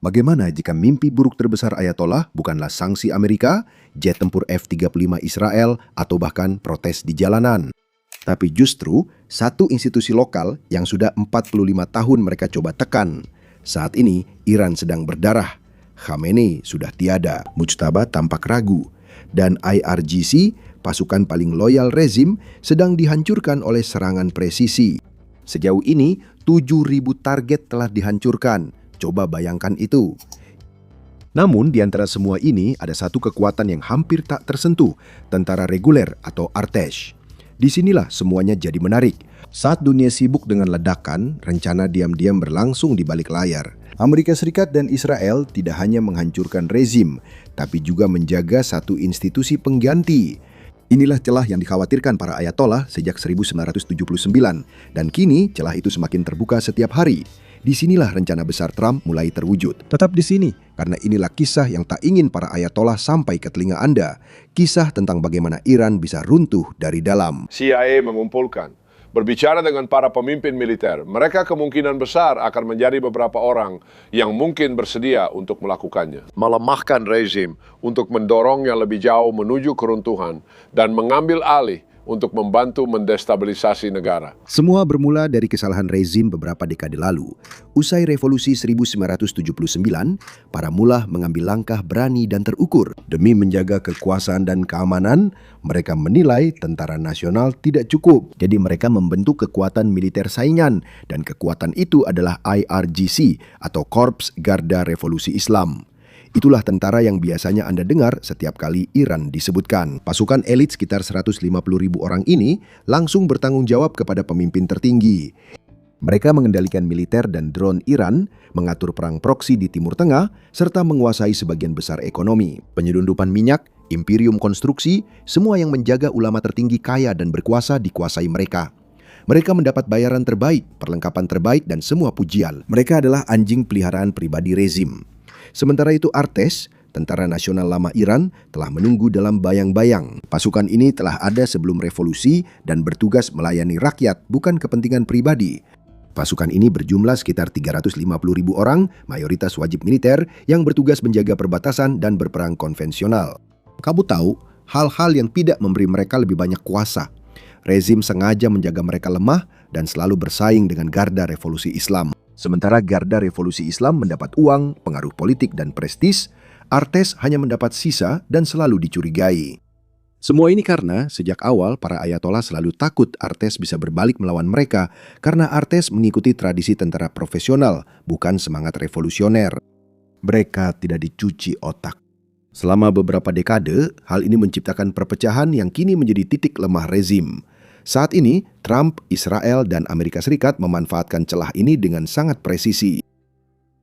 Bagaimana jika mimpi buruk terbesar Ayatollah bukanlah sanksi Amerika, jet tempur F-35 Israel, atau bahkan protes di jalanan? Tapi justru satu institusi lokal yang sudah 45 tahun mereka coba tekan. Saat ini Iran sedang berdarah. Khamenei sudah tiada, Mujtaba tampak ragu. Dan IRGC, pasukan paling loyal rezim, sedang dihancurkan oleh serangan presisi. Sejauh ini 7.000 target telah dihancurkan. Coba bayangkan itu. Namun di antara semua ini ada satu kekuatan yang hampir tak tersentuh, tentara reguler atau Artesh. Disinilah semuanya jadi menarik. Saat dunia sibuk dengan ledakan, rencana diam-diam berlangsung di balik layar. Amerika Serikat dan Israel tidak hanya menghancurkan rezim, tapi juga menjaga satu institusi pengganti. Inilah celah yang dikhawatirkan para ayatollah sejak 1979, dan kini celah itu semakin terbuka setiap hari. Disinilah rencana besar Trump mulai terwujud. Tetap di sini, karena inilah kisah yang tak ingin para ayatollah sampai ke telinga Anda. Kisah tentang bagaimana Iran bisa runtuh dari dalam. CIA mengumpulkan, berbicara dengan para pemimpin militer. Mereka kemungkinan besar akan menjadi beberapa orang yang mungkin bersedia untuk melakukannya. Melemahkan rezim untuk mendorongnya lebih jauh menuju keruntuhan dan mengambil alih untuk membantu mendestabilisasi negara. Semua bermula dari kesalahan rezim beberapa dekade lalu. Usai revolusi 1979, para mullah mengambil langkah berani dan terukur. Demi menjaga kekuasaan dan keamanan, mereka menilai tentara nasional tidak cukup. Jadi mereka membentuk kekuatan militer saingan, dan kekuatan itu adalah IRGC atau Korps Garda Revolusi Islam. Itulah tentara yang biasanya Anda dengar setiap kali Iran disebutkan. Pasukan elit sekitar 150.000 orang ini langsung bertanggung jawab kepada pemimpin tertinggi. Mereka mengendalikan militer dan drone Iran, mengatur perang proksi di Timur Tengah, serta menguasai sebagian besar ekonomi. Penyelundupan minyak, imperium konstruksi, semua yang menjaga ulama tertinggi kaya dan berkuasa dikuasai mereka. Mereka mendapat bayaran terbaik, perlengkapan terbaik, dan semua pujian. Mereka adalah anjing peliharaan pribadi rezim. Sementara itu Artesh, tentara nasional lama Iran, telah menunggu dalam bayang-bayang. Pasukan ini telah ada sebelum revolusi dan bertugas melayani rakyat, bukan kepentingan pribadi. Pasukan ini berjumlah sekitar 350.000 orang, mayoritas wajib militer, yang bertugas menjaga perbatasan dan berperang konvensional. Kamu tahu, hal-hal yang tidak memberi mereka lebih banyak kuasa. Rezim sengaja menjaga mereka lemah dan selalu bersaing dengan Garda Revolusi Islam. Sementara Garda Revolusi Islam mendapat uang, pengaruh politik, dan prestis, Artesh hanya mendapat sisa dan selalu dicurigai. Semua ini karena sejak awal para ayatollah selalu takut Artesh bisa berbalik melawan mereka karena Artesh mengikuti tradisi tentara profesional, bukan semangat revolusioner. Mereka tidak dicuci otak. Selama beberapa dekade, hal ini menciptakan perpecahan yang kini menjadi titik lemah rezim. Saat ini, Trump, Israel, dan Amerika Serikat memanfaatkan celah ini dengan sangat presisi.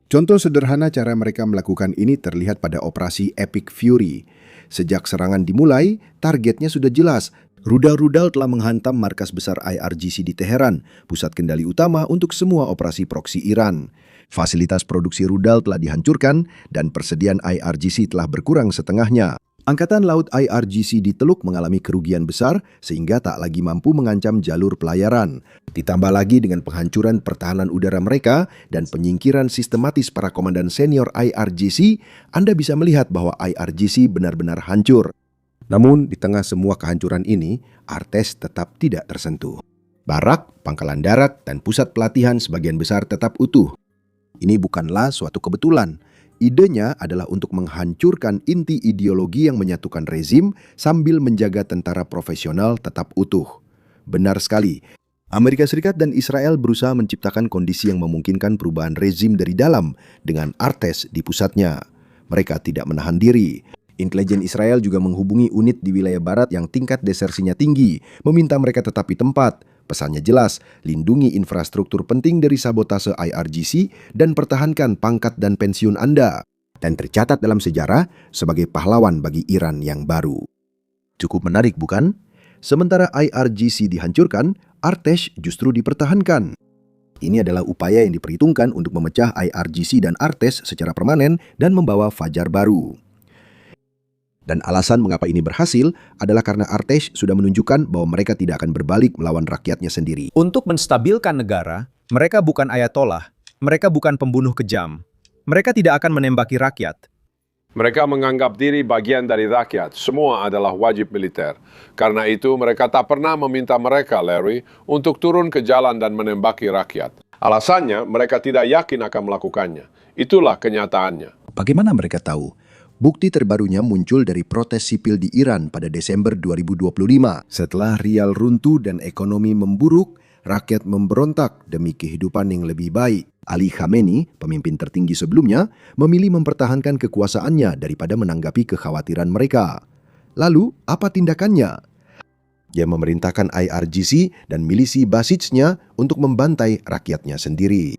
Contoh sederhana cara mereka melakukan ini terlihat pada operasi Epic Fury. Sejak serangan dimulai, targetnya sudah jelas. Rudal-rudal telah menghantam markas besar IRGC di Teheran, pusat kendali utama untuk semua operasi proksi Iran. Fasilitas produksi rudal telah dihancurkan dan persediaan IRGC telah berkurang setengahnya. Angkatan Laut IRGC di Teluk mengalami kerugian besar sehingga tak lagi mampu mengancam jalur pelayaran. Ditambah lagi dengan penghancuran pertahanan udara mereka dan penyingkiran sistematis para komandan senior IRGC, Anda bisa melihat bahwa IRGC benar-benar hancur. Namun di tengah semua kehancuran ini, Artesh tetap tidak tersentuh. Barak, pangkalan darat, dan pusat pelatihan sebagian besar tetap utuh. Ini bukanlah suatu kebetulan. Idenya adalah untuk menghancurkan inti ideologi yang menyatukan rezim sambil menjaga tentara profesional tetap utuh. Benar sekali, Amerika Serikat dan Israel berusaha menciptakan kondisi yang memungkinkan perubahan rezim dari dalam dengan Artesh di pusatnya. Mereka tidak menahan diri. Intelijen Israel juga menghubungi unit di wilayah barat yang tingkat desersinya tinggi, meminta mereka tetap di tempat. Pesannya jelas, lindungi infrastruktur penting dari sabotase IRGC dan pertahankan pangkat dan pensiun Anda. Dan tercatat dalam sejarah sebagai pahlawan bagi Iran yang baru. Cukup menarik bukan? Sementara IRGC dihancurkan, Artesh justru dipertahankan. Ini adalah upaya yang diperhitungkan untuk memecah IRGC dan Artesh secara permanen dan membawa fajar baru. Dan alasan mengapa ini berhasil adalah karena Artesh sudah menunjukkan bahwa mereka tidak akan berbalik melawan rakyatnya sendiri. Untuk menstabilkan negara, mereka bukan ayatollah, mereka bukan pembunuh kejam. Mereka tidak akan menembaki rakyat. Mereka menganggap diri bagian dari rakyat. Semua adalah wajib militer. Karena itu mereka tak pernah meminta mereka, Larry, untuk turun ke jalan dan menembaki rakyat. Alasannya mereka tidak yakin akan melakukannya. Itulah kenyataannya. Bagaimana mereka tahu? Bukti terbarunya muncul dari protes sipil di Iran pada Desember 2025. Setelah rial runtuh dan ekonomi memburuk, rakyat memberontak demi kehidupan yang lebih baik. Ali Khamenei, pemimpin tertinggi sebelumnya, memilih mempertahankan kekuasaannya daripada menanggapi kekhawatiran mereka. Lalu, apa tindakannya? Dia memerintahkan IRGC dan milisi Basijnya untuk membantai rakyatnya sendiri.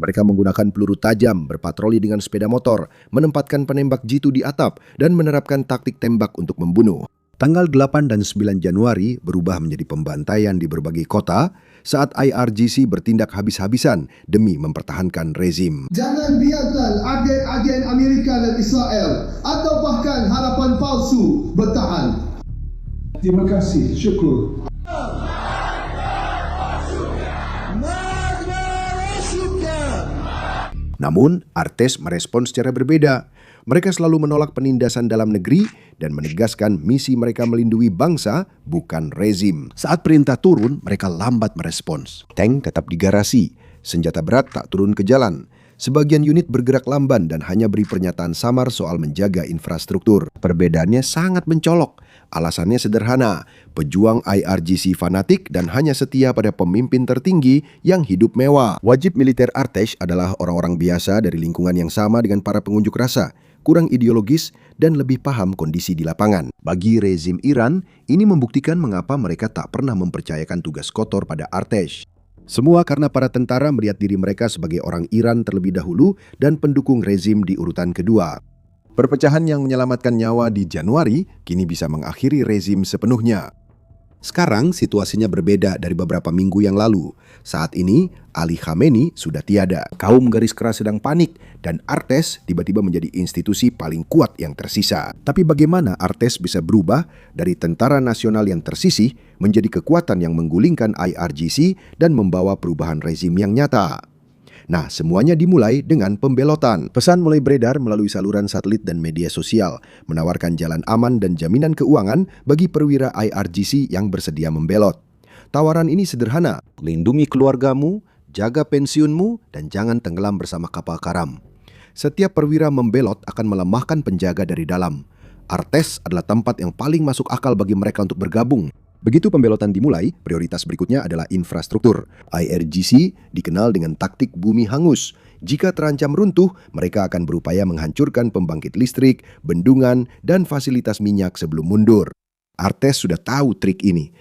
Mereka menggunakan peluru tajam, berpatroli dengan sepeda motor, menempatkan penembak jitu di atap, dan menerapkan taktik tembak untuk membunuh. Tanggal 8 dan 9 Januari berubah menjadi pembantaian di berbagai kota saat IRGC bertindak habis-habisan demi mempertahankan rezim. Jangan biarkan agen-agen Amerika dan Israel atau bahkan harapan palsu bertahan. Terima kasih, syukur. Namun, Artes merespon secara berbeda. Mereka selalu menolak penindasan dalam negeri dan menegaskan misi mereka melindungi bangsa, bukan rezim. Saat perintah turun, mereka lambat merespons. Tank tetap di garasi, senjata berat tak turun ke jalan. Sebagian unit bergerak lamban dan hanya beri pernyataan samar soal menjaga infrastruktur. Perbedaannya sangat mencolok. Alasannya sederhana, pejuang IRGC fanatik dan hanya setia pada pemimpin tertinggi yang hidup mewah. Wajib militer Artes adalah orang-orang biasa dari lingkungan yang sama dengan para pengunjuk rasa, kurang ideologis dan lebih paham kondisi di lapangan. Bagi rezim Iran, ini membuktikan mengapa mereka tak pernah mempercayakan tugas kotor pada Artes. Semua karena para tentara melihat diri mereka sebagai orang Iran terlebih dahulu dan pendukung rezim di urutan kedua. Perpecahan yang menyelamatkan nyawa di Januari kini bisa mengakhiri rezim sepenuhnya. Sekarang situasinya berbeda dari beberapa minggu yang lalu. Saat ini, Ali Khamenei sudah tiada. Kaum garis keras sedang panik dan Artes tiba-tiba menjadi institusi paling kuat yang tersisa. Tapi bagaimana Artes bisa berubah dari tentara nasional yang tersisih menjadi kekuatan yang menggulingkan IRGC dan membawa perubahan rezim yang nyata? Nah, semuanya dimulai dengan pembelotan. Pesan mulai beredar melalui saluran satelit dan media sosial, menawarkan jalan aman dan jaminan keuangan bagi perwira IRGC yang bersedia membelot. Tawaran ini sederhana, lindungi keluargamu, jaga pensiunmu, dan jangan tenggelam bersama kapal karam. Setiap perwira membelot akan melemahkan penjaga dari dalam. Artes adalah tempat yang paling masuk akal bagi mereka untuk bergabung. Begitu pembelotan dimulai, prioritas berikutnya adalah infrastruktur. IRGC dikenal dengan taktik bumi hangus. Jika terancam runtuh, mereka akan berupaya menghancurkan pembangkit listrik, bendungan, dan fasilitas minyak sebelum mundur. Artes sudah tahu trik ini.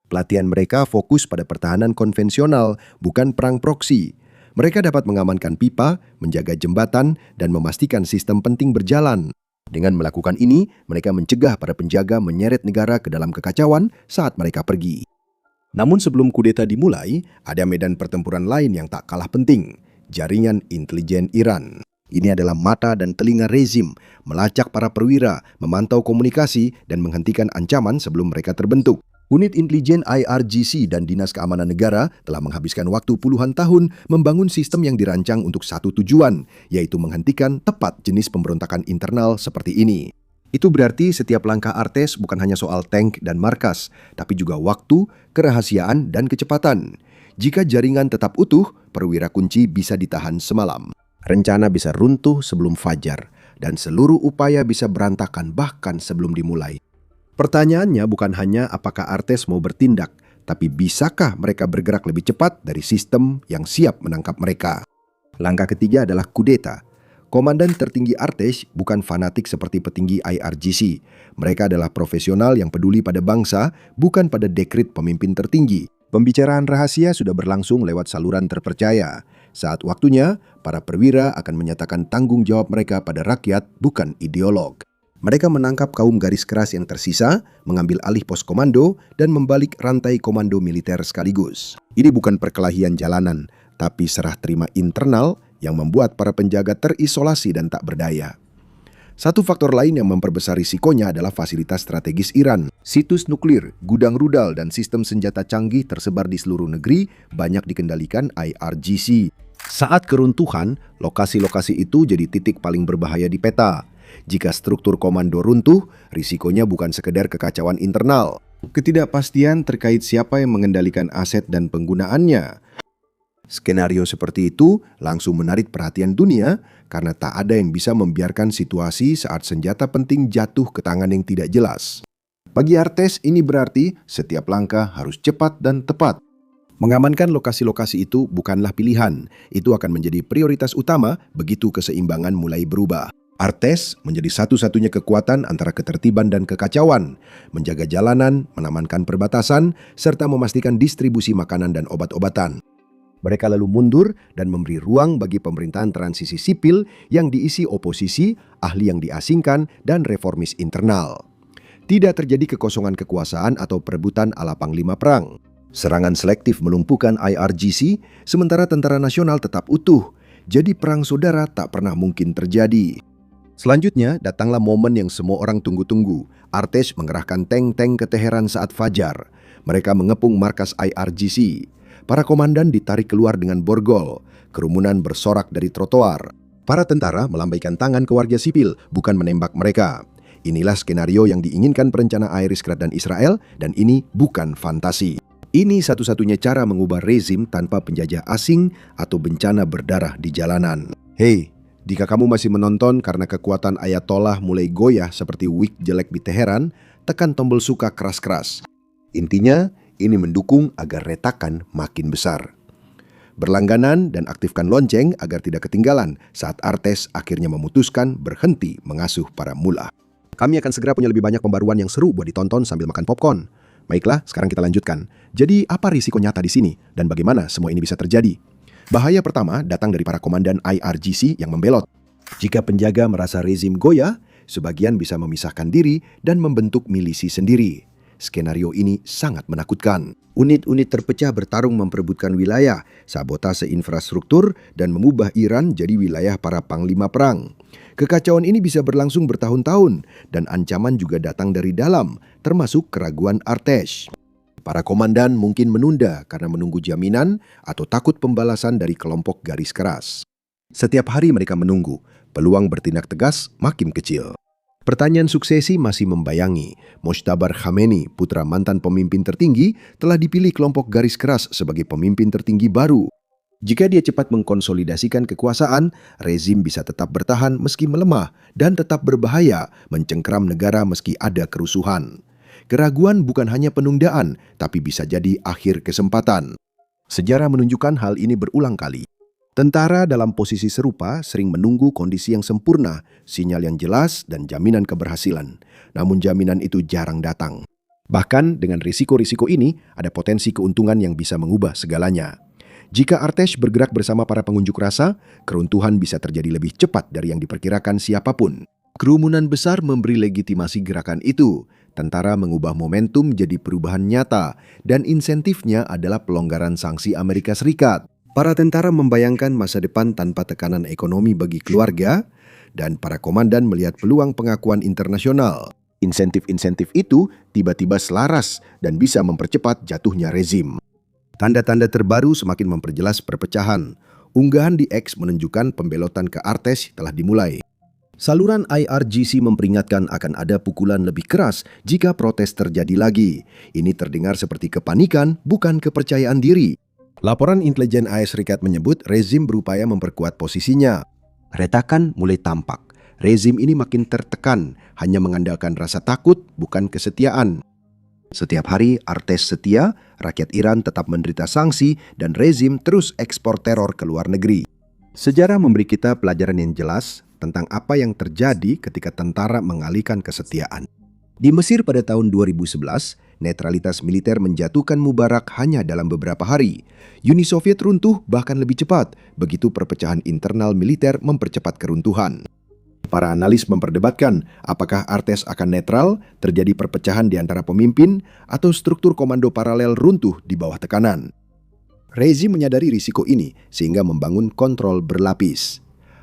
Pelatihan mereka fokus pada pertahanan konvensional, bukan perang proksi. Mereka dapat mengamankan pipa, menjaga jembatan, dan memastikan sistem penting berjalan. Dengan melakukan ini, mereka mencegah para penjaga menyeret negara ke dalam kekacauan saat mereka pergi. Namun sebelum kudeta dimulai, ada medan pertempuran lain yang tak kalah penting, jaringan intelijen Iran. Ini adalah mata dan telinga rezim, melacak para perwira, memantau komunikasi, dan menghentikan ancaman sebelum mereka terbentuk. Unit intelijen IRGC dan Dinas Keamanan Negara telah menghabiskan waktu puluhan tahun membangun sistem yang dirancang untuk satu tujuan, yaitu menghentikan tepat jenis pemberontakan internal seperti ini. Itu berarti setiap langkah Artes bukan hanya soal tank dan markas, tapi juga waktu, kerahasiaan, dan kecepatan. Jika jaringan tetap utuh, perwira kunci bisa ditahan semalam. Rencana bisa runtuh sebelum fajar, dan seluruh upaya bisa berantakan bahkan sebelum dimulai. Pertanyaannya bukan hanya apakah Artes mau bertindak, tapi bisakah mereka bergerak lebih cepat dari sistem yang siap menangkap mereka. Langkah ketiga adalah kudeta. Komandan tertinggi Artes bukan fanatik seperti petinggi IRGC. Mereka adalah profesional yang peduli pada bangsa, bukan pada dekret pemimpin tertinggi. Pembicaraan rahasia sudah berlangsung lewat saluran terpercaya. Saat waktunya, para perwira akan menyatakan tanggung jawab mereka pada rakyat, bukan ideolog. Mereka menangkap kaum garis keras yang tersisa, mengambil alih pos komando, dan membalik rantai komando militer sekaligus. Ini bukan perkelahian jalanan, tapi serah terima internal yang membuat para penjaga terisolasi dan tak berdaya. Satu faktor lain yang memperbesar risikonya adalah fasilitas strategis Iran. Situs nuklir, gudang rudal, dan sistem senjata canggih tersebar di seluruh negeri banyak dikendalikan IRGC. Saat keruntuhan, lokasi-lokasi itu jadi titik paling berbahaya di peta. Jika struktur komando runtuh, risikonya bukan sekedar kekacauan internal. Ketidakpastian terkait siapa yang mengendalikan aset dan penggunaannya. Skenario seperti itu langsung menarik perhatian dunia karena tak ada yang bisa membiarkan situasi saat senjata penting jatuh ke tangan yang tidak jelas. Bagi Artes ini berarti setiap langkah harus cepat dan tepat. Mengamankan lokasi-lokasi itu bukanlah pilihan, itu akan menjadi prioritas utama begitu keseimbangan mulai berubah. Artes menjadi satu-satunya kekuatan antara ketertiban dan kekacauan, menjaga jalanan, mengamankan perbatasan, serta memastikan distribusi makanan dan obat-obatan. Mereka lalu mundur dan memberi ruang bagi pemerintahan transisi sipil yang diisi oposisi, ahli yang diasingkan, dan reformis internal. Tidak terjadi kekosongan kekuasaan atau perebutan ala panglima perang. Serangan selektif melumpuhkan IRGC, sementara tentara nasional tetap utuh. Jadi perang saudara tak pernah mungkin terjadi. Selanjutnya, datanglah momen yang semua orang tunggu-tunggu. Artes mengerahkan tank-tank ke Teheran saat fajar. Mereka mengepung markas IRGC. Para komandan ditarik keluar dengan borgol. Kerumunan bersorak dari trotoar. Para tentara melambaikan tangan ke warga sipil, bukan menembak mereka. Inilah skenario yang diinginkan perencana Ayriskrat dan Israel, dan ini bukan fantasi. Ini satu-satunya cara mengubah rezim tanpa penjajah asing atau bencana berdarah di jalanan. Hei, jika kamu masih menonton karena kekuatan Ayatollah mulai goyah seperti wig jelek di Teheran, tekan tombol suka keras-keras. Intinya, ini mendukung agar retakan makin besar. Berlangganan dan aktifkan lonceng agar tidak ketinggalan saat Artes akhirnya memutuskan berhenti mengasuh para mullah. Kami akan segera punya lebih banyak pembaruan yang seru buat ditonton sambil makan popcorn. Baiklah, sekarang kita lanjutkan. Jadi, apa risiko nyata di sini dan bagaimana semua ini bisa terjadi? Bahaya pertama datang dari para komandan IRGC yang membelot. Jika penjaga merasa rezim goyah, sebagian bisa memisahkan diri dan membentuk milisi sendiri. Skenario ini sangat menakutkan. Unit-unit terpecah bertarung memperebutkan wilayah, sabotase infrastruktur, dan mengubah Iran jadi wilayah para panglima perang. Kekacauan ini bisa berlangsung bertahun-tahun, dan ancaman juga datang dari dalam, termasuk keraguan Artes. Para komandan mungkin menunda karena menunggu jaminan atau takut pembalasan dari kelompok garis keras. Setiap hari mereka menunggu, peluang bertindak tegas makin kecil. Pertanyaan suksesi masih membayangi. Mojtaba Khamenei, putra mantan pemimpin tertinggi, telah dipilih kelompok garis keras sebagai pemimpin tertinggi baru. Jika dia cepat mengkonsolidasikan kekuasaan, rezim bisa tetap bertahan meski melemah dan tetap berbahaya mencengkeram negara meski ada kerusuhan. Keraguan bukan hanya penundaan, tapi bisa jadi akhir kesempatan. Sejarah menunjukkan hal ini berulang kali. Tentara dalam posisi serupa sering menunggu kondisi yang sempurna, sinyal yang jelas, dan jaminan keberhasilan. Namun jaminan itu jarang datang. Bahkan dengan risiko-risiko ini, ada potensi keuntungan yang bisa mengubah segalanya. Jika Artes bergerak bersama para pengunjuk rasa, keruntuhan bisa terjadi lebih cepat dari yang diperkirakan siapapun. Kerumunan besar memberi legitimasi gerakan itu. Tentara mengubah momentum jadi perubahan nyata, dan insentifnya adalah pelonggaran sanksi Amerika Serikat. Para tentara membayangkan masa depan tanpa tekanan ekonomi bagi keluarga, dan para komandan melihat peluang pengakuan internasional. Insentif-insentif itu tiba-tiba selaras dan bisa mempercepat jatuhnya rezim. Tanda-tanda terbaru semakin memperjelas perpecahan. Unggahan di X menunjukkan pembelotan ke Artes telah dimulai. Saluran IRGC memperingatkan akan ada pukulan lebih keras jika protes terjadi lagi. Ini terdengar seperti kepanikan, bukan kepercayaan diri. Laporan intelijen AS Serikat menyebut rezim berupaya memperkuat posisinya. Retakan mulai tampak. Rezim ini makin tertekan, hanya mengandalkan rasa takut, bukan kesetiaan. Setiap hari Artes setia, rakyat Iran tetap menderita sanksi, dan rezim terus ekspor teror ke luar negeri. Sejarah memberi kita pelajaran yang jelas tentang apa yang terjadi ketika tentara mengalihkan kesetiaan. Di Mesir pada tahun 2011, netralitas militer menjatuhkan Mubarak hanya dalam beberapa hari. Uni Soviet runtuh bahkan lebih cepat, begitu perpecahan internal militer mempercepat keruntuhan. Para analis memperdebatkan apakah Artes akan netral, terjadi perpecahan di antara pemimpin, atau struktur komando paralel runtuh di bawah tekanan. Rezim menyadari risiko ini sehingga membangun kontrol berlapis.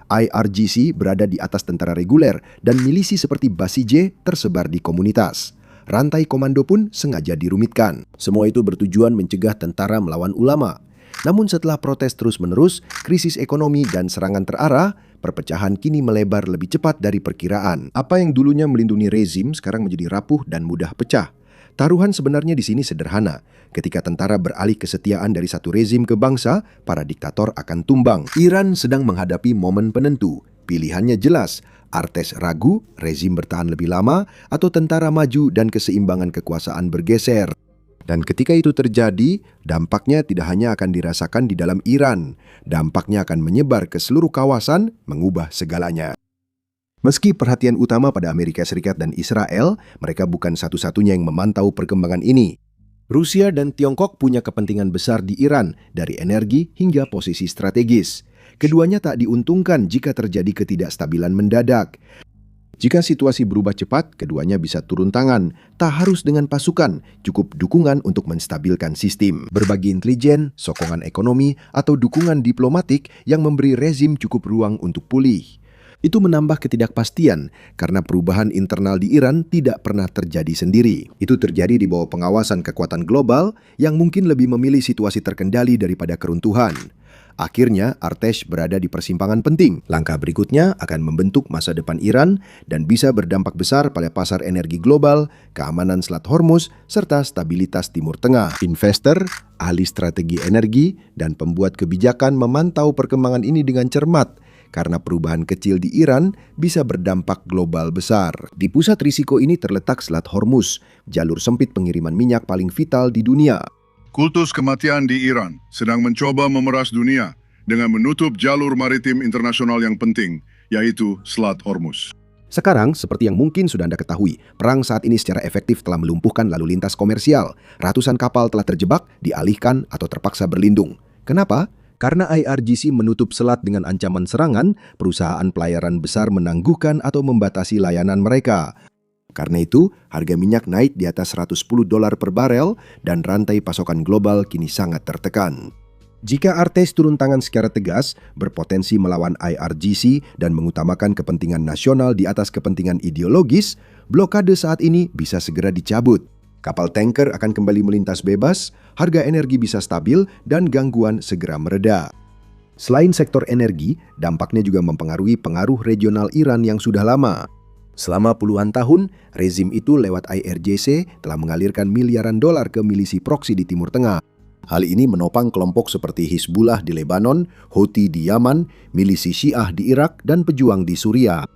IRGC berada di atas tentara reguler dan milisi seperti Basij tersebar di komunitas. Rantai komando pun sengaja dirumitkan. Semua itu bertujuan mencegah tentara melawan ulama. Namun setelah protes terus-menerus, krisis ekonomi dan serangan terarah, perpecahan kini melebar lebih cepat dari perkiraan. Apa yang dulunya melindungi rezim sekarang menjadi rapuh dan mudah pecah. Taruhan sebenarnya di sini sederhana. Ketika tentara beralih kesetiaan dari satu rezim ke bangsa, para diktator akan tumbang. Iran sedang menghadapi momen penentu. Pilihannya jelas. Artes ragu, rezim bertahan lebih lama, atau tentara maju dan keseimbangan kekuasaan bergeser. Dan ketika itu terjadi, dampaknya tidak hanya akan dirasakan di dalam Iran, dampaknya akan menyebar ke seluruh kawasan, mengubah segalanya. Meski perhatian utama pada Amerika Serikat dan Israel, mereka bukan satu-satunya yang memantau perkembangan ini. Rusia dan Tiongkok punya kepentingan besar di Iran, dari energi hingga posisi strategis. Keduanya tak diuntungkan jika terjadi ketidakstabilan mendadak. Jika situasi berubah cepat, keduanya bisa turun tangan. Tak harus dengan pasukan, cukup dukungan untuk menstabilkan sistem. Berbagi intelijen, sokongan ekonomi, atau dukungan diplomatik yang memberi rezim cukup ruang untuk pulih. Itu menambah ketidakpastian karena perubahan internal di Iran tidak pernah terjadi sendiri. Itu terjadi di bawah pengawasan kekuatan global yang mungkin lebih memilih situasi terkendali daripada keruntuhan. Akhirnya, Artes berada di persimpangan penting. Langkah berikutnya akan membentuk masa depan Iran dan bisa berdampak besar pada pasar energi global, keamanan Selat Hormuz, serta stabilitas Timur Tengah. Investor, ahli strategi energi, dan pembuat kebijakan memantau perkembangan ini dengan cermat karena perubahan kecil di Iran bisa berdampak global besar. Di pusat risiko ini terletak Selat Hormuz, jalur sempit pengiriman minyak paling vital di dunia. Kultus kematian di Iran sedang mencoba memeras dunia dengan menutup jalur maritim internasional yang penting, yaitu Selat Hormuz. Sekarang, seperti yang mungkin sudah Anda ketahui, perang saat ini secara efektif telah melumpuhkan lalu lintas komersial. Ratusan kapal telah terjebak, dialihkan, atau terpaksa berlindung. Kenapa? Karena IRGC menutup selat dengan ancaman serangan, perusahaan pelayaran besar menangguhkan atau membatasi layanan mereka. Karena itu, harga minyak naik di atas $110 per barel dan rantai pasokan global kini sangat tertekan. Jika Artes turun tangan secara tegas, berpotensi melawan IRGC dan mengutamakan kepentingan nasional di atas kepentingan ideologis, blokade saat ini bisa segera dicabut. Kapal tanker akan kembali melintas bebas, harga energi bisa stabil, dan gangguan segera mereda. Selain sektor energi, dampaknya juga mempengaruhi pengaruh regional Iran yang sudah lama. Selama puluhan tahun, rezim itu lewat IRGC telah mengalirkan miliaran dolar ke milisi proksi di Timur Tengah. Hal ini menopang kelompok seperti Hizbullah di Lebanon, Houthi di Yaman, milisi Syiah di Irak, dan pejuang di Suriah.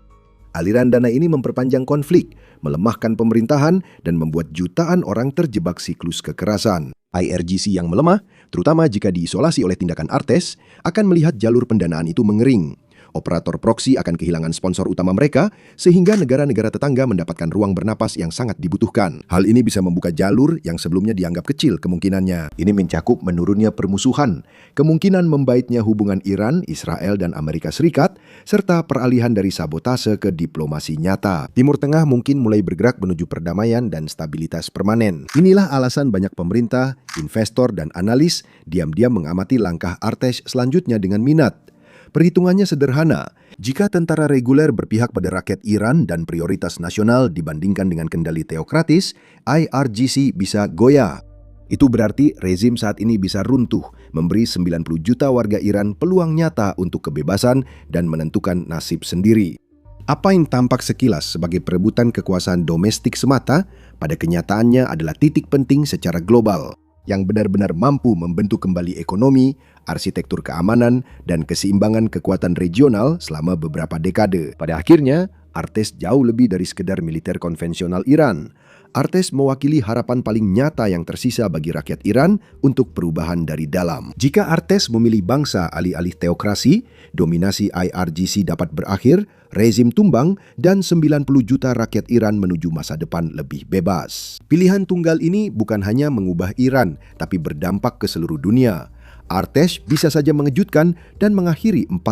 Aliran dana ini memperpanjang konflik, melemahkan pemerintahan, dan membuat jutaan orang terjebak siklus kekerasan. IRGC yang melemah, terutama jika diisolasi oleh tindakan Artes, akan melihat jalur pendanaan itu mengering. Operator proksi akan kehilangan sponsor utama mereka, sehingga negara-negara tetangga mendapatkan ruang bernapas yang sangat dibutuhkan. Hal ini bisa membuka jalur yang sebelumnya dianggap kecil kemungkinannya. Ini mencakup menurunnya permusuhan, kemungkinan membaiknya hubungan Iran, Israel, dan Amerika Serikat, serta peralihan dari sabotase ke diplomasi nyata. Timur Tengah mungkin mulai bergerak menuju perdamaian dan stabilitas permanen. Inilah alasan banyak pemerintah, investor, dan analis diam-diam mengamati langkah Artes selanjutnya dengan minat. Perhitungannya sederhana, jika tentara reguler berpihak pada rakyat Iran dan prioritas nasional dibandingkan dengan kendali teokratis, IRGC bisa goyah. Itu berarti rezim saat ini bisa runtuh, memberi 90 juta warga Iran peluang nyata untuk kebebasan dan menentukan nasib sendiri. Apa yang tampak sekilas sebagai perebutan kekuasaan domestik semata, pada kenyataannya adalah titik penting secara global yang benar-benar mampu membentuk kembali ekonomi, arsitektur keamanan, dan keseimbangan kekuatan regional selama beberapa dekade. Pada akhirnya, Artes jauh lebih dari sekedar militer konvensional Iran. Artes mewakili harapan paling nyata yang tersisa bagi rakyat Iran untuk perubahan dari dalam. Jika Artes memilih bangsa alih-alih teokrasi, dominasi IRGC dapat berakhir, rezim tumbang, dan 90 juta rakyat Iran menuju masa depan lebih bebas. Pilihan tunggal ini bukan hanya mengubah Iran, tapi berdampak ke seluruh dunia. Artes bisa saja mengejutkan dan mengakhiri 45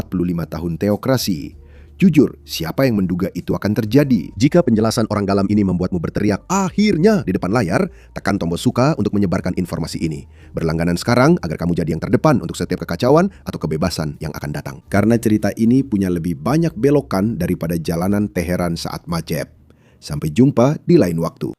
tahun teokrasi. Jujur, siapa yang menduga itu akan terjadi? Jika penjelasan orang dalam ini membuatmu berteriak, akhirnya di depan layar, tekan tombol suka untuk menyebarkan informasi ini. Berlangganan sekarang agar kamu jadi yang terdepan untuk setiap kekacauan atau kebebasan yang akan datang. Karena cerita ini punya lebih banyak belokan daripada jalanan Teheran saat macet. Sampai jumpa di lain waktu.